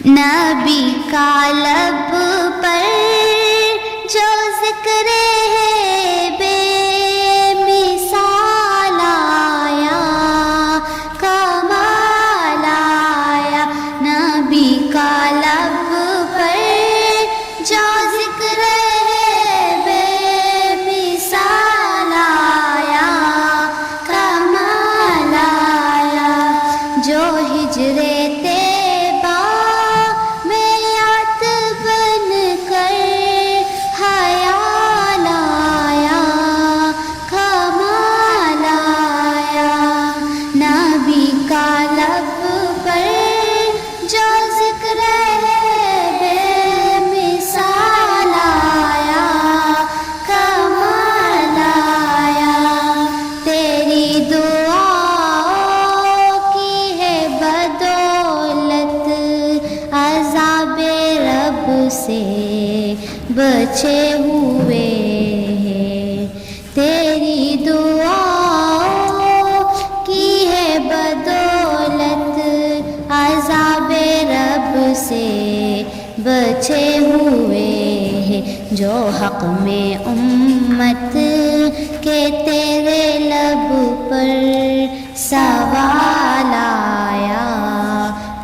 نبی کا لب پر جو ذکر ہے بے مثال آیا، کمال آیا۔ نبی کا لب پر جو ذکر ہے بے مثال آیا، کمال آیا۔ جو ہجر سے بچے ہوئے ہیں، تیری دعاؤں کی ہے بدولت عذاب رب سے بچے ہوئے ہیں۔ جو حق میں امت کے تیرے لب پر سوال آیا،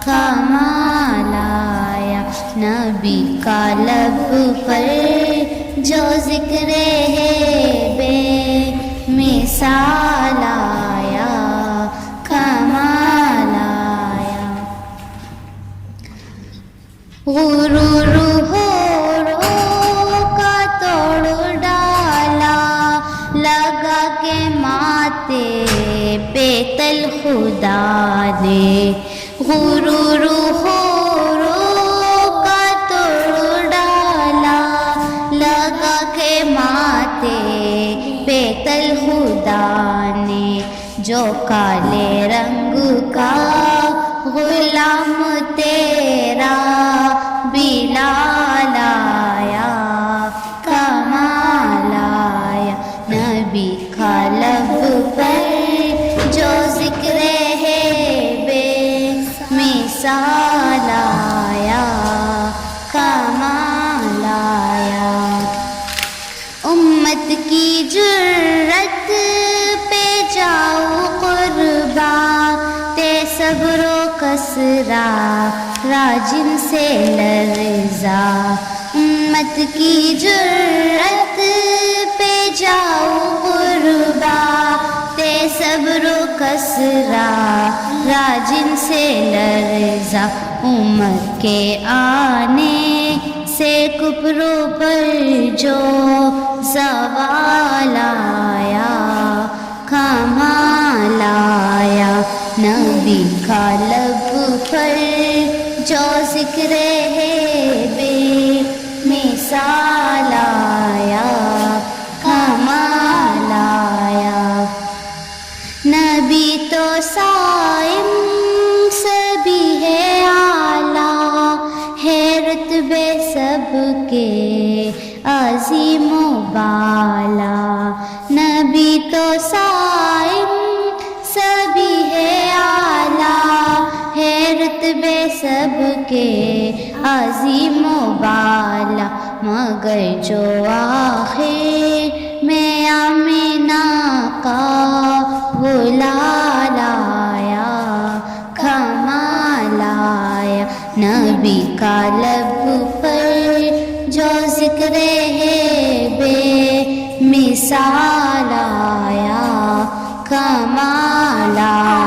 کمال آیا۔ نبی کا لب پر جو ذکر ہے بے مثال آیا، کمال آیا۔ غرور کا توڑ ڈالا، لگا کے ماتھے پہ تل خدا نے۔ غرور پہ تل خدا نے، جو کالے رنگ کا غلام تیرا بلال آیا، کمال آیا۔ نبی کا لب پر جو ذکر ہے بے مثال آیا، کمال آیا۔ امت کی جرت پہ جاؤ قربا، تے صبر و کسرا راجن سے لرزا۔ امت کی جرت پہ جاؤ قربا، تے صبر و کسرا راجن سے لرزا۔ عمر کے آنے سے کفروں پر جو زوال آیا، کمال آیا۔ نبی کا لب پر جو ذکر ہے بے مثال آیا، کمال آیا۔ نبی تو صائم سبھی ہے اعلیٰ، ہے رتبے سب کے عظیم و بالا۔ نبی تو صائم سبھی ہے اعلیٰ، ہے رتبے سب کے عظیم و بالا۔ مگر جو آخر میں آمینہ کا بلال آیا، کمال آیا۔ نبی کا لب پر جو ذکر ہے بے مثال آیا، کمال آیا۔